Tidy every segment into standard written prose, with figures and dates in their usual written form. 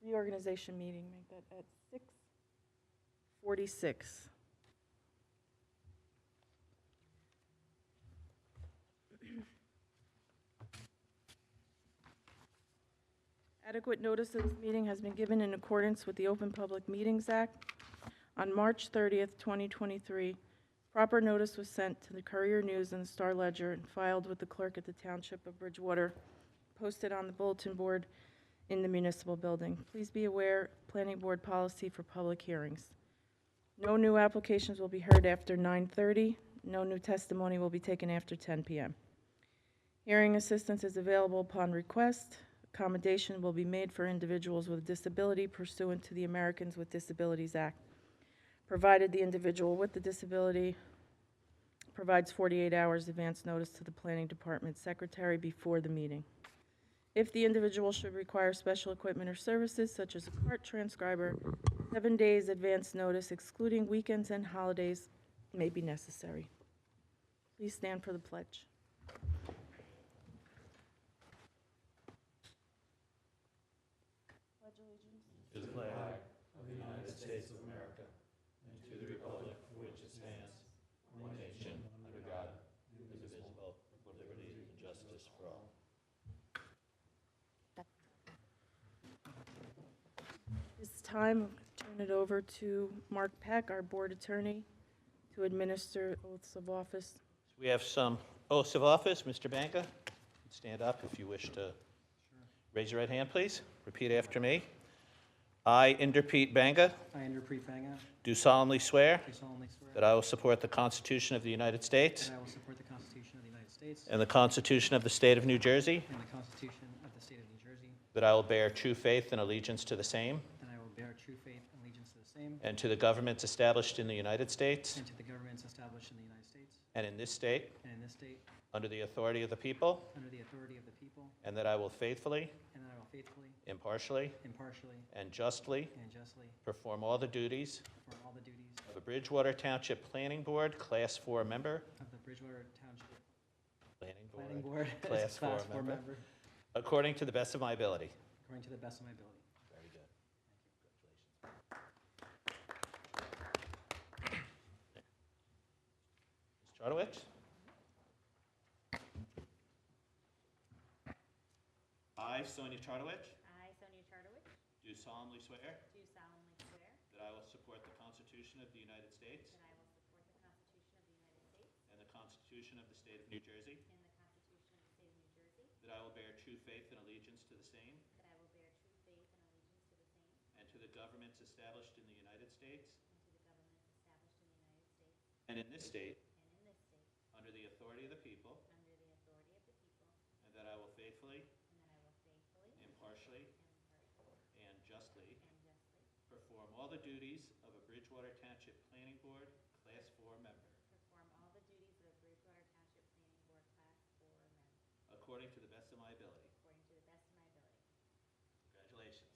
reorganization meeting, make that at 6:46. Adequate notice of this meeting has been given in accordance with the Open Public Meetings Act. On March 30th, 2023, proper notice was sent to the Courier News and the Star Ledger and filed with the clerk at the Township of Bridgewater, posted on the bulletin board in the municipal building. Please be aware, Planning Board policy for public hearings. No new applications will be heard after 9:30. No new testimony will be taken after 10 p.m. Hearing assistance is available upon request. Accommodation will be made for individuals with disability pursuant to the Americans with Disabilities Act, provided the individual with the disability provides 48 hours advance notice to the Planning Department Secretary before the meeting. If the individual should require special equipment or services, such as a cart transcriber, 7 days advance notice, excluding weekends and holidays, may be necessary. Please stand for the pledge. Pledge allegiance To the flag of the United States of America and to the republic for which it stands, one nation, under God, indivisible, with liberty and justice for all. This time, I'll turn it over to Mark Peck, our board attorney, to administer oaths of office. We have some oaths of office. Mr. Banka, stand up if you wish to. Raise your right hand, please. Repeat after me. I, Inderpreet Banga, I, Inderpreet Banga, do solemnly swear do solemnly swear that I will support the Constitution of the United States that I will support the Constitution of the United States and the Constitution of the State of New Jersey, and the Constitution of the State of New Jersey, that I will bear true faith and allegiance to the same and I will bear true faith and allegiance to the same and to the governments established in the United States and to the governments established in the United States and in this state, and in this state, under the authority of the people, under the authority of the people, and that I will faithfully, and that I will faithfully, impartially, impartially, and justly and justly perform all the duties perform all the duties of a Bridgewater Township Planning Board Class 4 member. of the Bridgewater Township Planning Board. Planning Board as Class a 4 Class 4 member. member, According to the best of my ability. according to the best of my ability. Very good. Ms. Chartowich? I, Sonia Chartowich, I, Sonia Chartowich, do solemnly swear do solemnly swear that I will support the Constitution of the United States that I will support the Constitution of the United States and the Constitution of the State of New Jersey, and the Constitution of the State of New Jersey, that I will bear true faith and allegiance to the same that I will bear true faith and allegiance to the same and to the governments established in the United States and to the governments established in the United States and in this state, and in this state, under the authority of the people, under the authority of the people, and that I will faithfully, and that I will faithfully, impartially, impartially, and justly and justly perform all the duties of a Bridgewater Township Planning Board Class 4 member, perform all the duties of a Bridgewater Township Planning Board Class 4 member, according to the best of my ability. according to the best of my ability. Congratulations.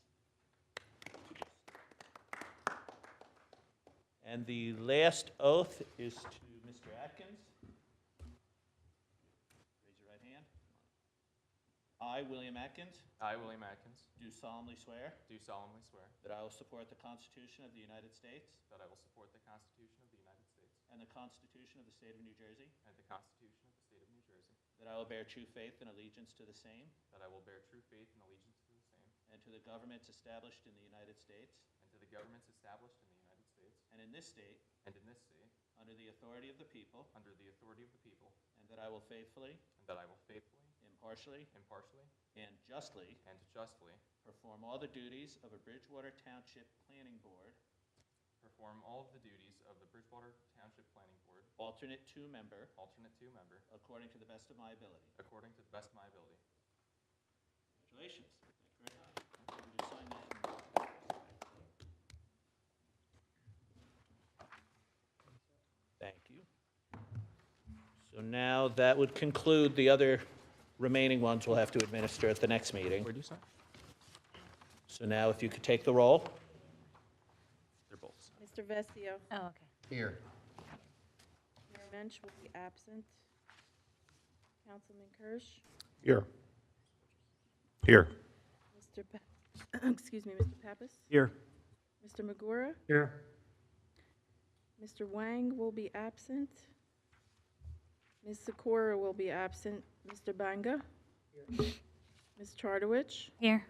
And the last oath is to Mr. Atkins. Raise your right hand. I, William Atkins, I, William Atkins, do solemnly swear do solemnly swear that I will support the Constitution of the United States that I will support the Constitution of the United States and the Constitution of the State of New Jersey, and the Constitution of the State of New Jersey, that I will bear true faith and allegiance to the same that I will bear true faith and allegiance to the same and to the governments established in the United States and to the governments established in the United States and in this state, and in this state, under the authority of the people, under the authority of the people, and that I will faithfully, and that I will faithfully, impartially, impartially, and justly and justly perform all the duties of a Bridgewater Township Planning Board perform all of the duties of the Bridgewater Township Planning Board, Alternate 2 member, alternate 2 member, according to the best of my ability. according to the best of my ability. Congratulations. Thank you very much. Would you sign that? Thank you. So now that would conclude the other remaining ones we'll have to administer at the next meeting. Where do you sign? So now if you could take the roll. They're both signed. Mr. Vestio. Oh, okay. Here. Mayor Mensch will be absent. Councilman Kirsch. Here. Here. Mr. Peck. excuse me, Mr. Pappas, Here. Mr. Magura, Here. Mr. Wang will be absent. Ms. Sikora will be absent. Mr. Banga? Ms. Chartowich? Here.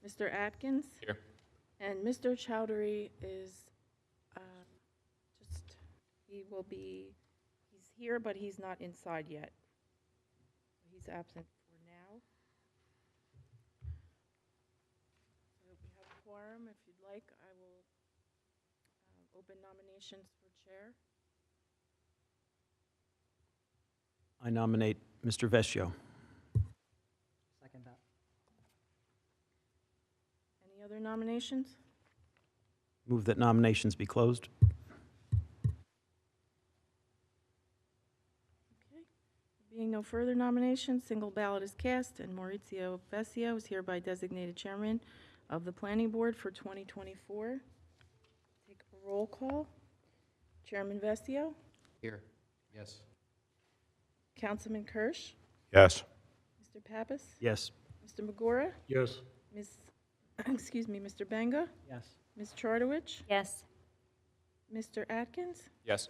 Mr. Atkins? Here. And Mr. Chowdhury is he's here, but he's not inside yet. He's absent for now. So we have a quorum. If you'd like, I will open nominations for chair. I nominate Mr. Vescio. Second that. Any other nominations? Move that nominations be closed. Okay. Being no further nominations, single ballot is cast, and Maurizio Vescio is hereby designated chairman of the Planning Board for 2024. Take a roll call. Chairman Vescio? Here. Yes. Councilman Kirsch? Yes. Mr. Pappas? Yes. Mr. Magora? Yes. Ms., excuse me, Mr. Banga? Yes. Ms. Chartowich? Yes. Mr. Atkins? Yes.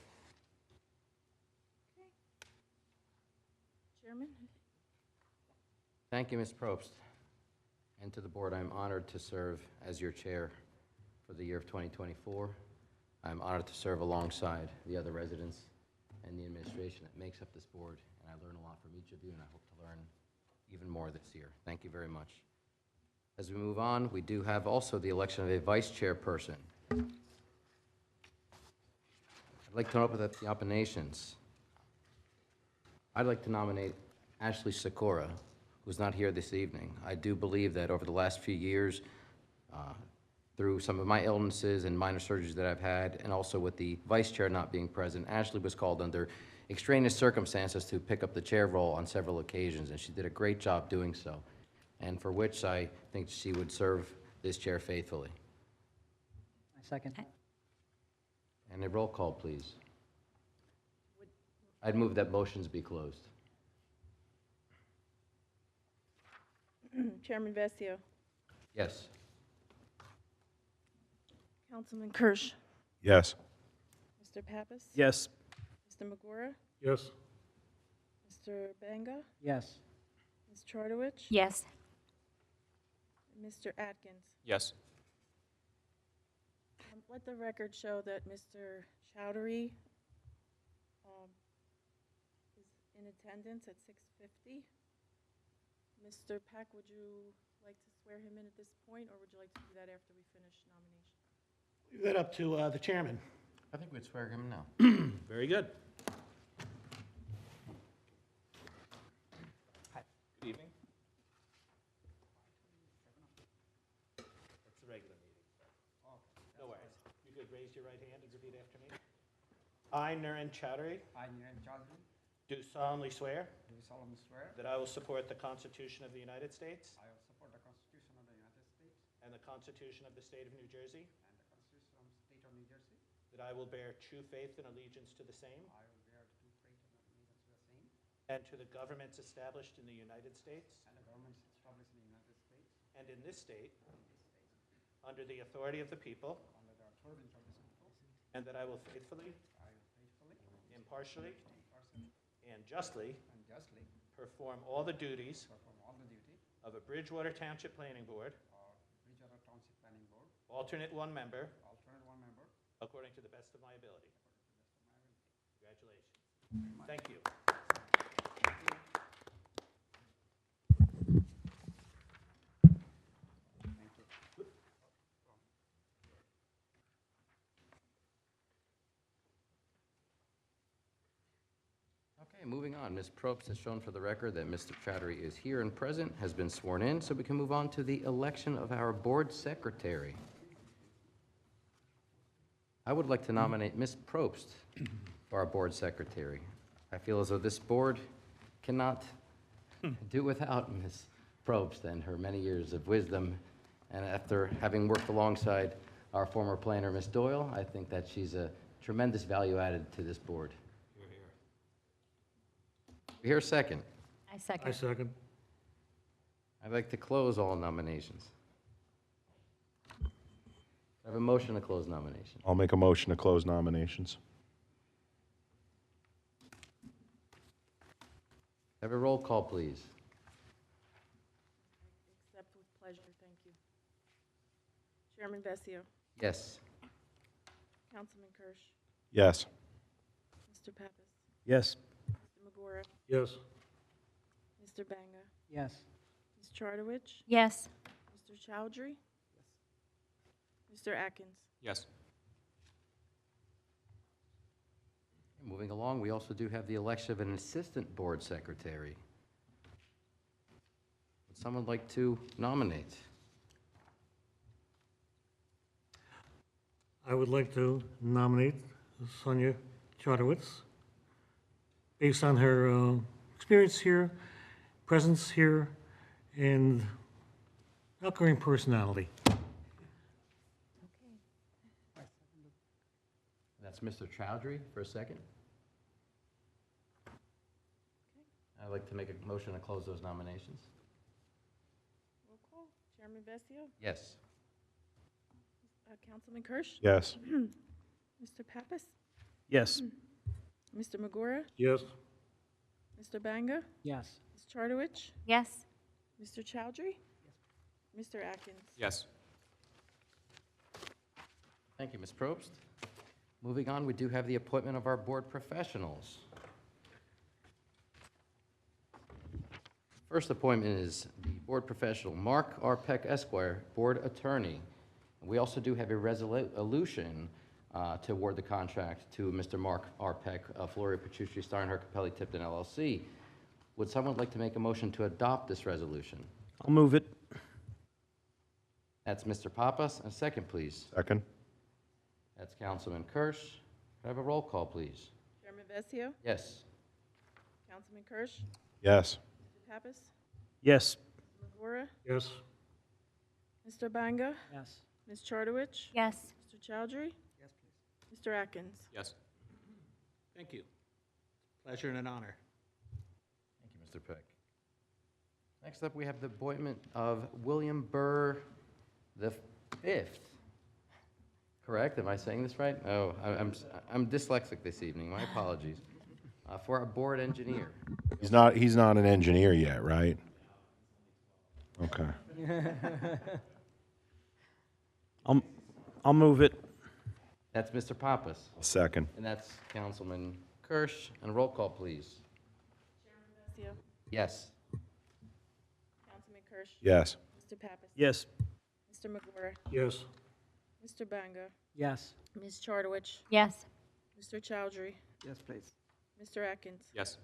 Chairman? Thank you, Ms. Probst. And to the board, I'm honored to serve as your chair for the year of 2024. I'm honored to serve alongside the other residents and the administration that makes up this board, and I learn a lot from each of you, and I hope to learn even more this year. Thank you very much. As we move on, we do have also the election of a vice chairperson. I'd like to open up the nominations. I'd like to nominate Ashley Sikora, who's not here this evening. I do believe that over the last few years, through some of my illnesses and minor surgeries that I've had, and also with the vice chair not being present, Ashley was called under extraneous circumstances to pick up the chair role on several occasions, and she did a great job doing so, and for which I think she would serve this chair faithfully. I second that. And a roll call, please. I'd move that motions be closed. Chairman Vescio? Yes. Councilman Kirsch? Yes. Mr. Pappas? Yes. Mr. Magora? Yes. Mr. Banga? Yes. Ms. Chartowich? Yes. Mr. Atkins? Yes. Let the record show that Mr. Chowdhury is in attendance at 6:50. Mr. Peck, would you like to swear him in at this point, or would you like to do that after we finish nominations? Leave that up to the chairman. I think we'd swear him now. Very good. Good evening. That's the regular meeting. No worries. You could raise your right hand and repeat after me. I, Naren Chowdhury, I, Niran Chaudhary, do solemnly swear do solemnly swear that I will support the Constitution of the United States I will support the Constitution of the United States and the Constitution of the State of New Jersey, and the Constitution of the State of New Jersey. that I will bear true faith and allegiance to the same I will bear true faith and allegiance to the same and to the governments established in the United States and the governments established in the United States and in this state and in this state under the authority of the people, under the authority of the people. and that I will faithfully, I will faithfully, impartially, impartially, and justly and justly perform all the duties perform all the duty of a Bridgewater Township Planning Board, of Bridgewater Township Planning Board, alternate one member, alternate one member, according to the best of my ability. according to the best of my ability. Congratulations. Thank you. Thank you. Okay, moving on. Ms. Probst has shown for the record that Mr. Chowdhury is here and present, has been sworn in, so we can move on to the election of our board secretary. I would like to nominate Ms. Probst for our board secretary. I feel as though this board cannot do without Ms. Probst and her many years of wisdom. And after having worked alongside our former planner, Ms. Doyle, I think that she's a tremendous value added to this board. Here a second. I second. second. I'd like to close all nominations. I have a motion to close nominations. I'll make a motion to close nominations. Have a roll call, please. Accept with pleasure, thank you. Chairman Vessio, Yes. Councilman Kirsch, Yes. Mr. Pappas, Yes. Mr. Magora, Yes. Mr. Banga, Yes. Ms. Chartowich, Yes. Mr. Chowdhury, Mr. Atkins. Yes. Moving along, we also do have the election of an assistant board secretary. Would someone like to nominate? I would like to nominate Sonia Chartowitz, based on her experience here, presence here, and outgoing personality. That's Mr. Chowdhury for a second. I'd like to make a motion to close those nominations. Roll call. Chairman Vessio, Yes. Councilman Kirsch, Yes. Mr. Pappas, Yes. Mr. Magora, Yes. Mr. Banga, Yes. Ms. Chartowich, Yes. Mr. Chowdhury, Mr. Atkins. Yes. Thank you, Ms. Probst. Moving on, we do have the appointment of our board professionals. First appointment is the board professional, Mark R. Peck Esquire, board attorney. We also do have a resolution to award the contract to Mr. Mark R. Peck, Floria Petrucci, Steinhardt, Capelli, Tipton, LLC. Would someone like to make a motion to adopt this resolution? I'll move it. That's Mr. Pappas. A second, please. Second? That's Councilman Kirsch. Could I have a roll call, please? Chairman Vessio, Yes. Councilman Kirsch, Yes. Mr. Pappas, Yes. Magora, Yes. Mr. Banga, Yes. Ms. Chartowich, Yes. Mr. Chowdhury, Yes, please. Mr. Atkins. Yes. Thank you. Pleasure and an honor. Thank you, Mr. Peck. Next up, we have the appointment of William Burr the Fifth. Correct? Am I saying this right? Oh, I'm dyslexic this evening. My apologies. For our board engineer. He's not an engineer yet, right? Okay. I'll move it. That's Mr. Pappas. Second? And that's Councilman Kirsch. And roll call, please. Vessio, Yes. Councilman Kirsch, Yes. Mr. Pappas, Yes. Mr. Magora, Yes. Mr. Banga, Yes. Ms. Chartowich, Yes. Mr. Chowdhury, Yes, please. Mr. Atkins. Yes.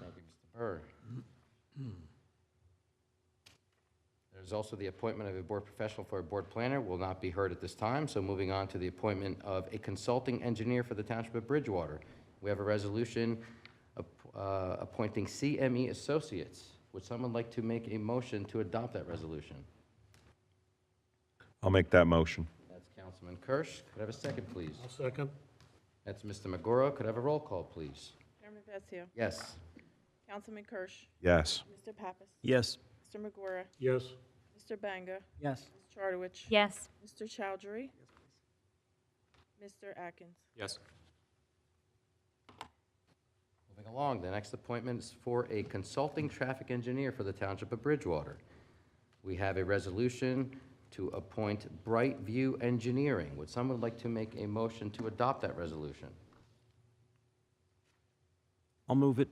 Thank you, Mr. Burr. There's also the appointment of a board professional for a board planner, will not be heard at this time. So moving on to the appointment of a consulting engineer for the Township of Bridgewater. We have a resolution appointing CME Associates. Would someone like to make a motion to adopt that resolution? I'll make that motion. That's Councilman Kirsch. Could I have a second, please? I'll second. That's Mr. Magora. Could I have a roll call, please? Chairman Vessio, Yes. Councilman Kirsch, Yes. Mr. Pappas, Yes. Mr. Magora, Yes. Mr. Banga, Yes. Ms. Chartowich, Yes. Mr. Chowdhury, Mr. Atkins. Yes. Moving along, the next appointment is for a consulting traffic engineer for the Township of Bridgewater. We have a resolution to appoint Bright View Engineering. Would someone like to make a motion to adopt that resolution? I'll move it.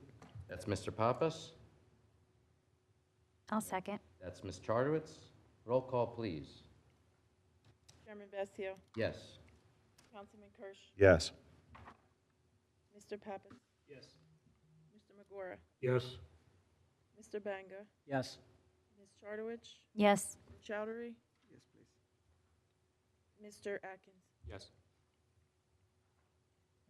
That's Mr. Pappas. I'll second. That's Ms. Chartowitz. Roll call, please. Chairman Vessio, Yes. Councilman Kirsch, Yes. Mr. Pappas, Yes. Mr. Magora, Yes. Mr. Banga, Yes. Ms. Chartowich, Yes. Mr. Chowdhury, Yes, please. Mr. Atkins. Yes.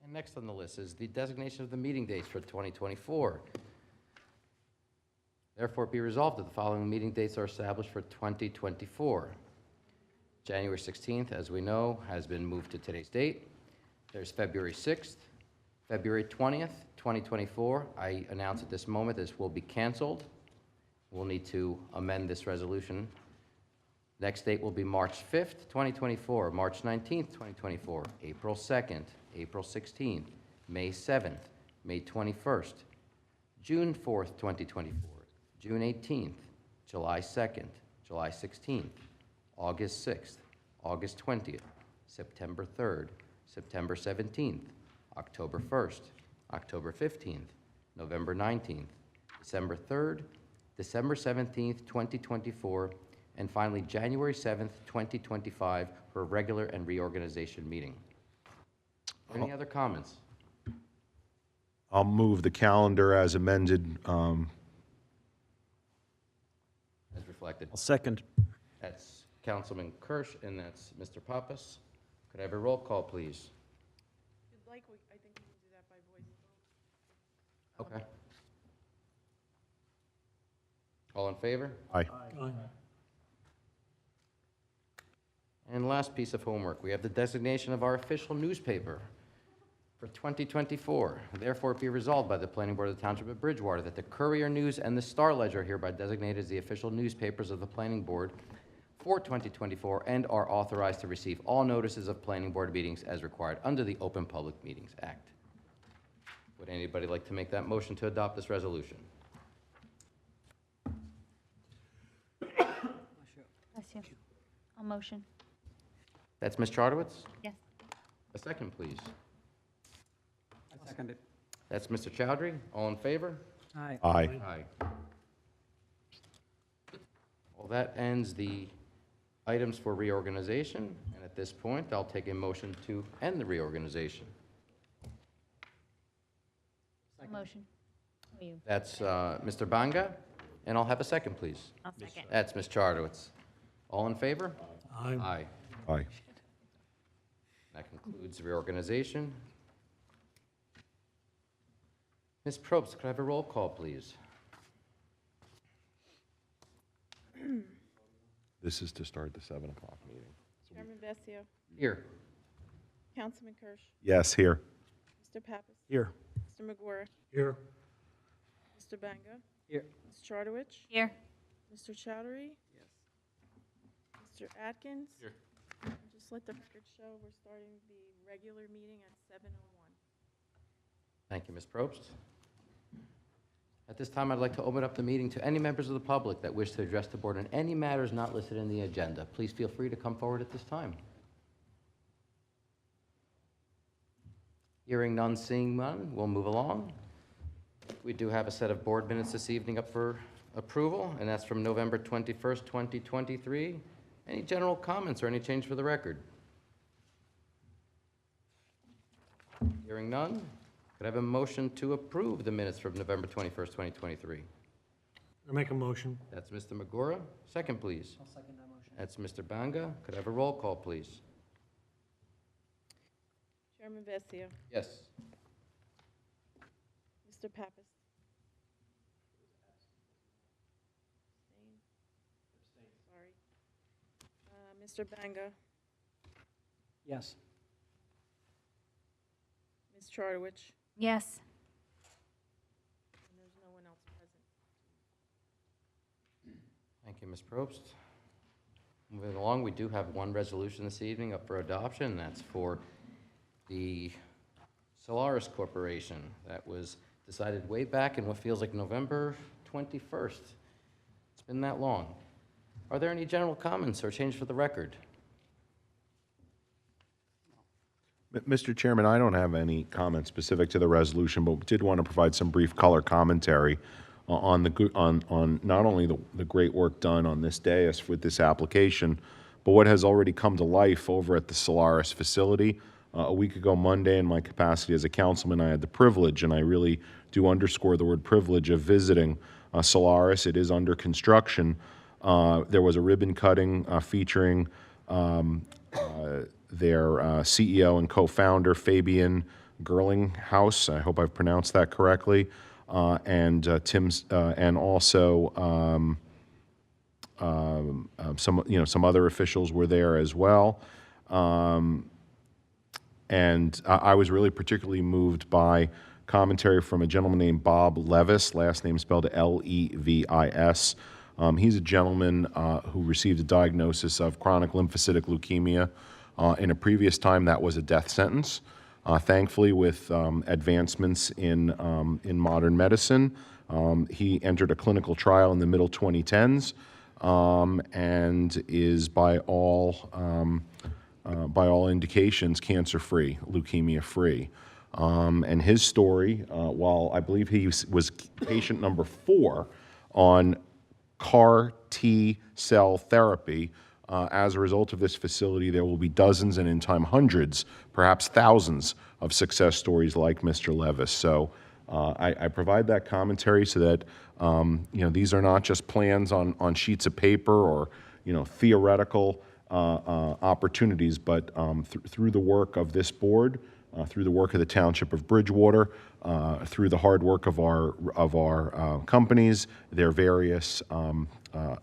And next on the list is the designation of the meeting dates for 2024. Therefore, be resolved that the following meeting dates are established for 2024. January 16th, as we know, has been moved to today's date. There's February 6th, February 20th, 2024. I announce at this moment this will be canceled. We'll need to amend this resolution Next date will be March 5th, 2024, March 19th, 2024, April 2nd, April 16th, May 7th, May 21st, June 4th, 2024, June 18th, July 2nd, July 16th, August 6th, August 20th, September 3rd, September 17th, October 1st, October 15th, November 19th, December 3rd, December 17th, 2024, and finally January 7th, 2025 for a regular and reorganization meeting. Any other comments? I'll move the calendar as amended. As reflected. I'll second. That's Councilman Kirsch, and that's Mr. Pappas. Could I have a roll call, please? If you'd like, I think we can do that by voice vote. Okay. All in favor? Aye. Aye. And last piece of homework, we have the designation of our official newspaper for 2024. Therefore, it be resolved by the Planning Board of the Township of Bridgewater that the Courier News and the Star Ledger are hereby designated as the official newspapers of the Planning Board for 2024 and are authorized to receive all notices of Planning Board meetings as required under the Open Public Meetings Act. Would anybody like to make that motion to adopt this resolution? Bless you. I'll motion. That's Ms. Chartowitz? Yes. A second, please. I second it. That's Mr. Chowdhury. All in favor? Aye. Aye. Aye. Well, that ends the items for reorganization, and at this point, I'll take a motion to end the reorganization. I'll motion. Oh, you. That's Mr. Banga, and I'll have a second, please. I'll second. That's Ms. Chartowitz. All in favor? Aye. Aye. Aye. That concludes the reorganization. Ms. Probst, could I have a roll call, please? This is to start the 7 o'clock meeting. Chairman Vessio, Here. Councilman Kirsch, Yes, here. Mr. Pappas, Here. Mr. McGuire, Here. Mr. Banga, Here. Ms. Chartowich, Here. Mr. Chowdhury, Yes. Mr. Atkins. Here. And just let the record show we're starting the regular meeting at 7:01. Thank you, Ms. Probst. At this time, I'd like to open up the meeting to any members of the public that wish to address the board on any matters not listed in the agenda. Please feel free to come forward at this time. Hearing none, seeing none, we'll move along. We do have a set of board minutes this evening up for approval, and that's from November 21st, 2023. Any general comments or any change for the record? Hearing none, could I have a motion to approve the minutes from November 21st, 2023? I make a motion. That's Mr. Magora. Second, please. I'll second that motion. That's Mr. Banga. Could I have a roll call, please? Chairman Vessio, Yes. Mr. Pappas. Sorry. Mr. Banga, Yes. Ms. Chartowich, Yes. and there's no one else present. Thank you, Ms. Probst. Moving along, we do have one resolution this evening up for adoption, and that's for the Solaris Corporation. That was decided way back in what feels like November 21st. It's been that long. Are there any general comments or change for the record? Mr. Chairman, I don't have any comments specific to the resolution, but did want to provide some brief color commentary on not only the great work done on this dais with this application, but what has already come to life over at the Solaris facility. A week ago Monday, in my capacity as a councilman, I had the privilege, and I really do underscore the word privilege, of visiting Solaris. It is under construction. There was a ribbon cutting featuring their CEO and co-founder, Fabian Gerlinghaus. I hope I've pronounced that correctly. And also some other officials were there as well. And I was really particularly moved by commentary from a gentleman named Bob Levis, last name spelled Levis, He's a gentleman who received a diagnosis of chronic lymphocytic leukemia. In a previous time, that was a death sentence. Thankfully, with advancements in modern medicine, he entered a clinical trial in the middle 2010s and is by all indications cancer-free, leukemia-free. And his story, while I believe he was patient number 4 on CAR T cell therapy, as a result of this facility, there will be dozens and in time hundreds, perhaps thousands of success stories like Mr. Levis. So I provide that commentary so that these are not just plans on sheets of paper or theoretical opportunities, but through the work of this board, through the work of the Township of Bridgewater, through the hard work of our companies, their various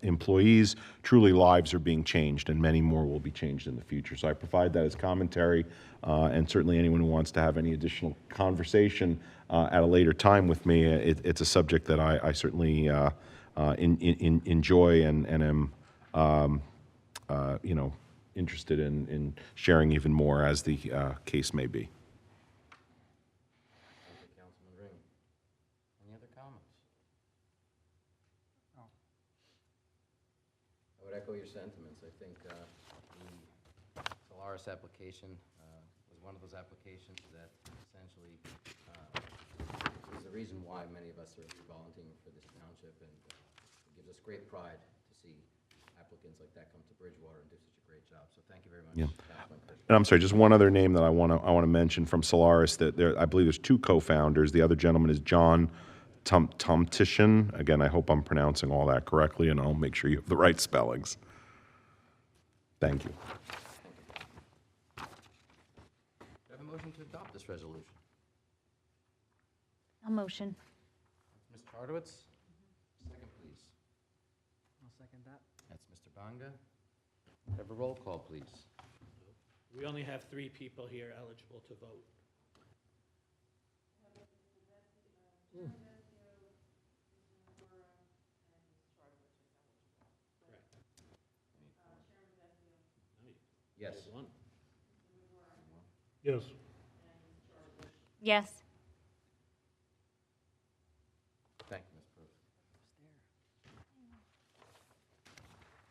employees, truly lives are being changed, and many more will be changed in the future. So I provide that as commentary, and certainly anyone who wants to have any additional conversation at a later time with me, it's a subject that I certainly enjoy and am interested in sharing even more as the case may be. Thank you, Councilman Ring. Any other comments? No. I would echo your sentiments. I think the Solaris application was one of those applications that essentially is the reason why many of us are volunteering for this township, and it gives us great pride to see applicants like that come to Bridgewater and do such a great job. So thank you very much, Yeah. Councilman Christian. And I'm sorry, just one other name that I want to mention from Solaris. That I believe there's 2 co-founders. The other gentleman is John Tomtishin. Again, I hope I'm pronouncing all that correctly, and I'll make sure you have the right spellings. Thank you. Do I have a motion to adopt this resolution? I'll motion. Ms. Chartowitz? Second, please. I'll second that. That's Mr. Banga. Have a roll call, please. We only have 3 people here eligible to vote. Yes. One. Yes. Yes. Thank you, Ms. Bruce.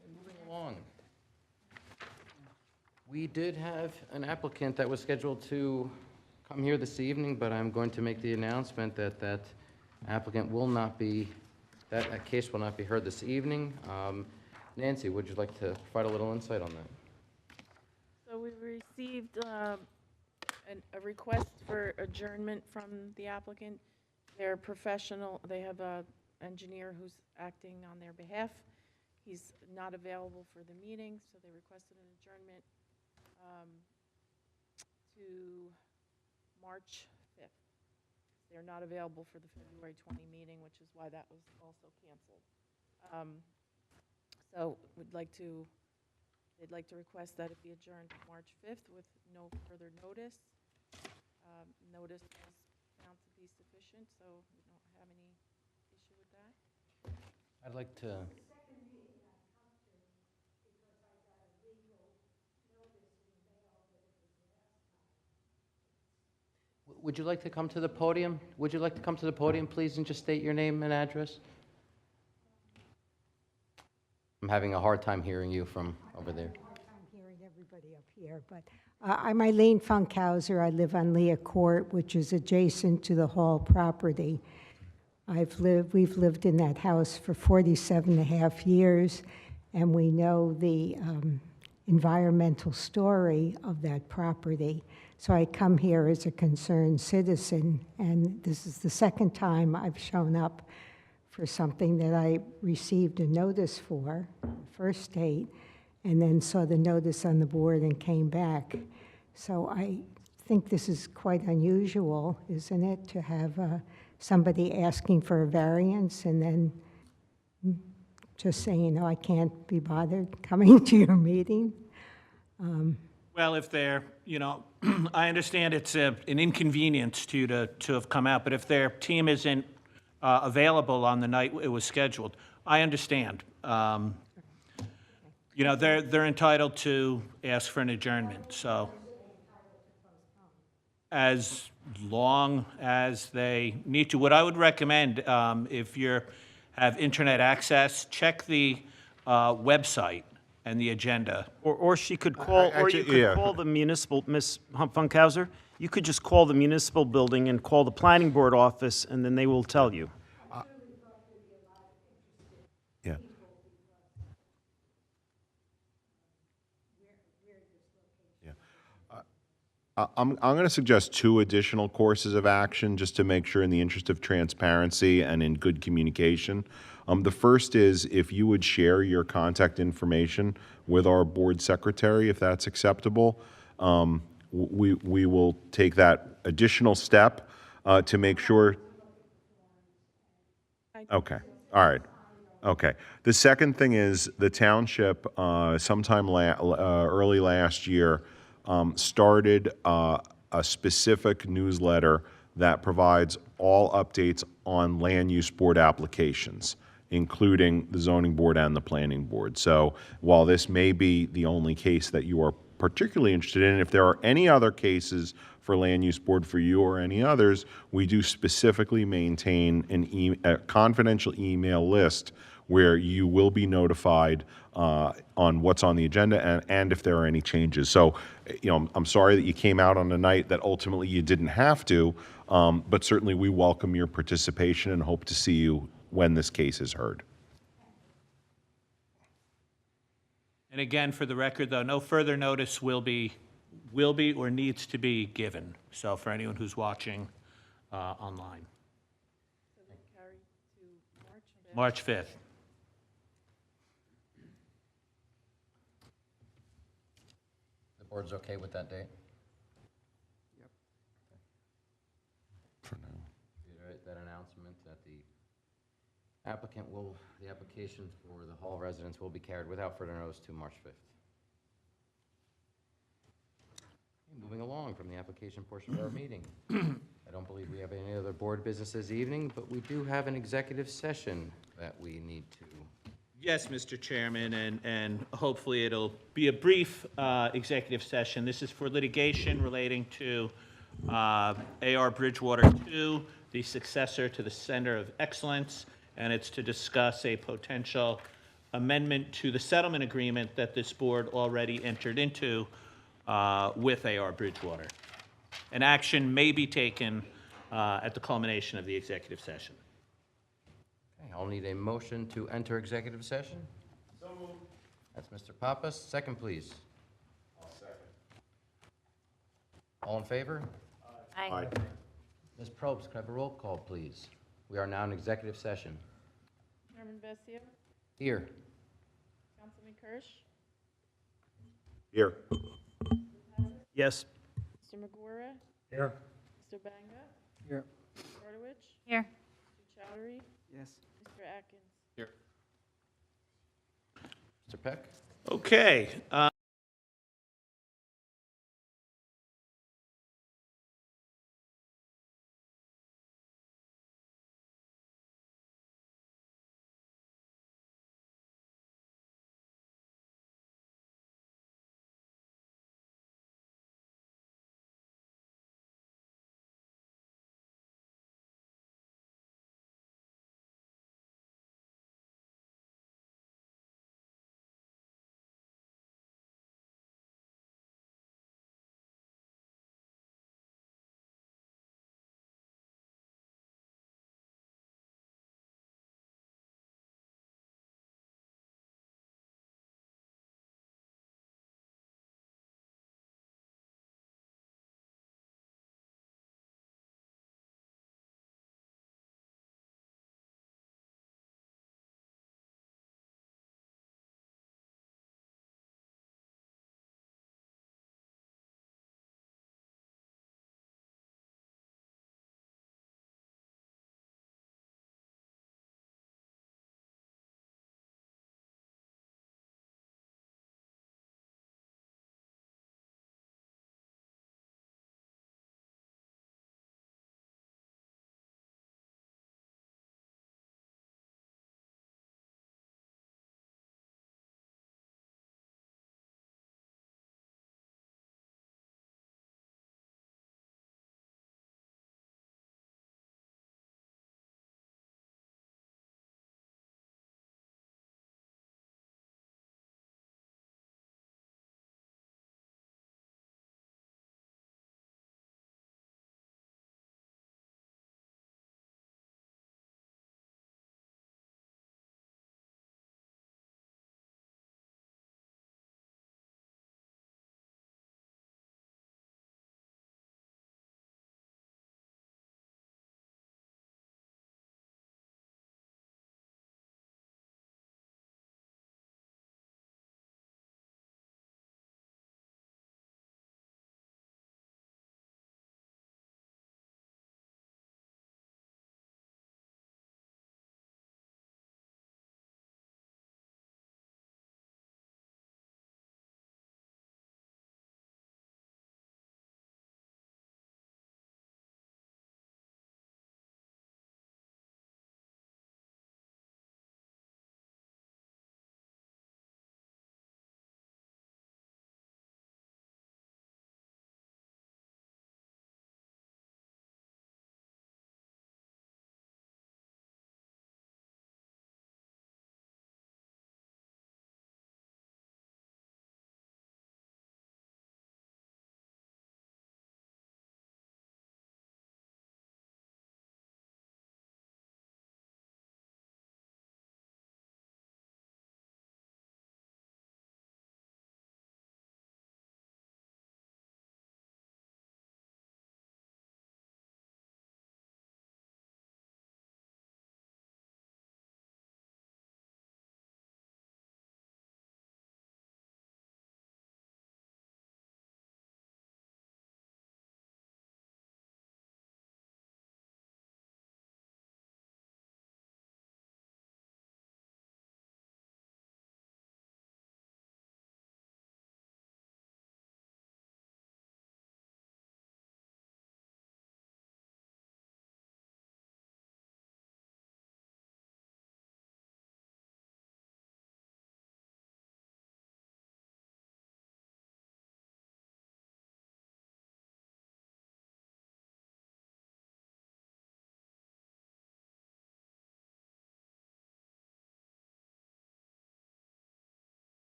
Okay, moving along. We did have an applicant that was scheduled to come here this evening, but I'm going to make the announcement that that applicant will not be, that case will not be heard this evening. Nancy, would you like to provide a little insight on that? So we received a request for adjournment from the applicant. They're professional, they have a engineer who's acting on their behalf. He's not available for the meeting, so they requested an adjournment to March 5th. They're not available for the February 20 meeting, which is why that was also canceled. So they'd like to request that it be adjourned to March 5th with no further notice. Notice was found to be sufficient, so we don't have any issue with that. I'd like to. Would you like to come to the podium? Would you like to come to the podium, please, and just state your name and address? I'm having a hard time hearing you from over there. I'm hearing everybody up here, but I'm Eileen Funkhauser. I live on Leah Court, which is adjacent to the Hall property. We've lived in that house for 47 and a half years, and we know the environmental story of that property. So I come here as a concerned citizen, and this is the second time I've shown up for something that I received a notice for, first date, and then saw the notice on the board and came back. So I think this is quite unusual, isn't it, to have somebody asking for a variance and then just saying, I can't be bothered coming to your meeting? Well, if they're, I understand it's an inconvenience to have come out, but if their team isn't available on the night it was scheduled, I understand. You know, they're entitled to ask for an adjournment, so as long as they need to. What I would recommend, if you have internet access, check the website and the agenda. Or she could call, or you actually, could yeah. call the municipal, Ms. Funkhauser, you could just call the municipal building and call the planning board office, and then they will tell you. Yeah. I'm going to suggest 2 additional courses of action just to make sure in the interest of transparency and in good communication. The first is if you would share your contact information with our board secretary, if that's acceptable. We will take that additional step to make sure. Okay, all right. Okay. The second thing is the township, sometime early last year, started a specific newsletter that provides all updates on land use board applications, including the zoning board and the planning board. So while this may be the only case that you are particularly interested in, if there are any other cases for land use board for you or any others, we do specifically maintain a confidential email list where you will be notified on what's on the agenda and if there are any changes. So, you know, I'm sorry that you came out on a night that ultimately you didn't have to, but certainly we welcome your participation and hope to see you when this case is heard. And again, for the record, though, no further notice will be or needs to be given. So for anyone who's watching online. So they carry to March 5th. March 5th. The board's okay with that date? For now. Reiterate that announcement that the application for the hall residence will be carried without further notice to March 5th. Moving along from the application portion of our meeting. I don't believe we have any other board business this evening, but we do have an executive session that we need to. Yes, Mr. Chairman, and hopefully it'll be a brief executive session. This is for litigation relating to AR Bridgewater 2, the successor to the Center of Excellence, and it's to discuss a potential amendment to the settlement agreement that this board already entered into with AR Bridgewater. An action may be taken at the culmination of the executive session. Okay, I'll need a motion to enter executive session. So moved. That's Mr. Pappas. Second, please. I'll second. All in favor? Aye. Ms. Probst, could I have a roll call, please? We are now in executive session. Chairman Bessia, Here. Councilman Kirsch, Here. Yes? Mr. Magura, Here. Mr. Banga, Here. Ms. Hardawich, Here. Mr. Chowdhury, Yes. Mr. Atkins. Here. Mr. Peck? Okay.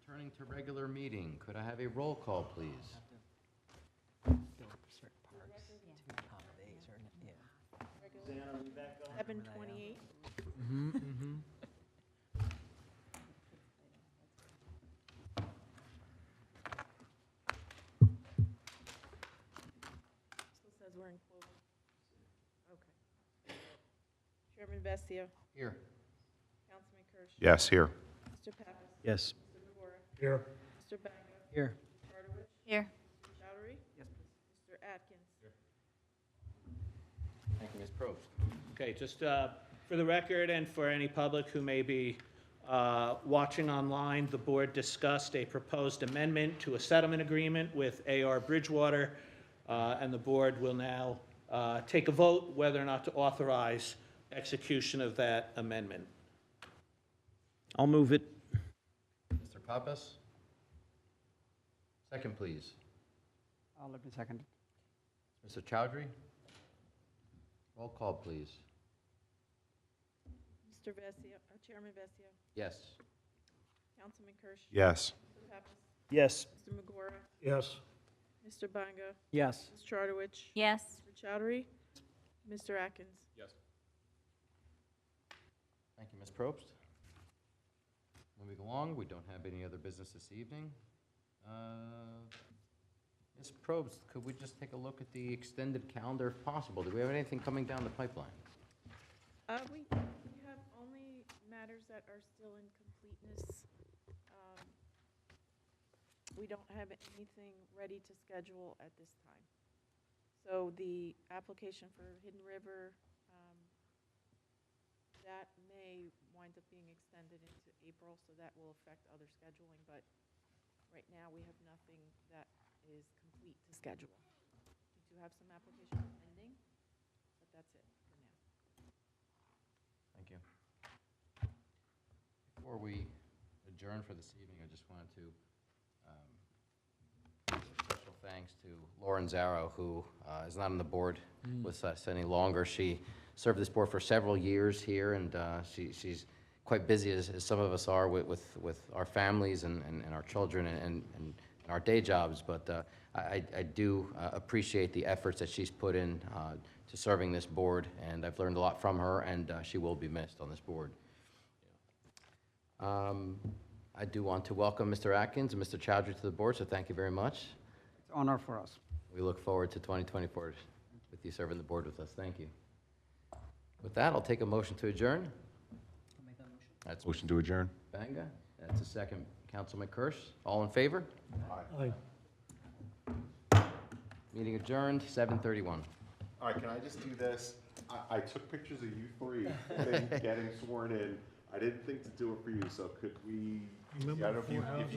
Returning to regular meeting, could I have a roll call, please? Certain parts to accommodate certain, yeah. 7:28. Still says we're in closed. Okay. Chairman Vessia, Here. Councilman Kirsch. Yes, here. Mr. Pappas. Yes. Mr. Megora. Here. Mr. Banga. Here. Charterwich. Here. Chowdhury. Yes, please. Mr. Atkins. Thank you, Ms. Probst. Okay, just for the record and for any public who may be watching online, the board discussed a proposed amendment to a settlement agreement with AR Bridgewater, and the board will now take a vote whether or not to authorize execution of that amendment. I'll move it. Mr. Pappas? Second, please. I'll let me second. Mr. Chowdhury? Roll call, please. Mr. Vessia, Chairman Vessia, Yes. Councilman Kirsch. Yes. Mr. Pappas. Yes. Mr. Megora. Yes. Mr. Banga. Yes. Ms. Charterwich. Yes. Mr. Chowdhury. Mr. Atkins. Yes. Thank you, Ms. Probst. Moving along, we don't have any other business this evening. Ms. Probst, could we just take a look at the extended calendar if possible? Do we have anything coming down the pipeline? We have only matters that are still in completeness. We don't have anything ready to schedule at this time. So the application for Hidden River, that may wind up being extended into April, so that will affect other scheduling, but right now, we have nothing that is complete to schedule. We do have some applications pending, but that's it for now. Thank you. Before we adjourn for this evening, I just wanted to give special thanks to Lauren Zarrow, who is not on the board with us any longer. She served this board for several years here, and she's quite busy, as some of us are, with our families and our children and our day jobs. But I do appreciate the efforts that she's put in to serving this board, and I've learned a lot from her, and she will be missed on this board. I do want to welcome Mr. Atkins and Mr. Chowdhury to the board, so thank you very much. It's an honor for us. We look forward to 2024 with you serving the board with us. Thank you. With that, I'll take a motion to adjourn. I'll make that motion. That's Motion to adjourn? Banga. That's a second. Councilman Kirsch. All in favor? Aye. Meeting adjourned, 7:31. All right, can I just do this? I took pictures of you three getting sworn in. I didn't think to do it for you, so could we? Remember I don't know if you- before if you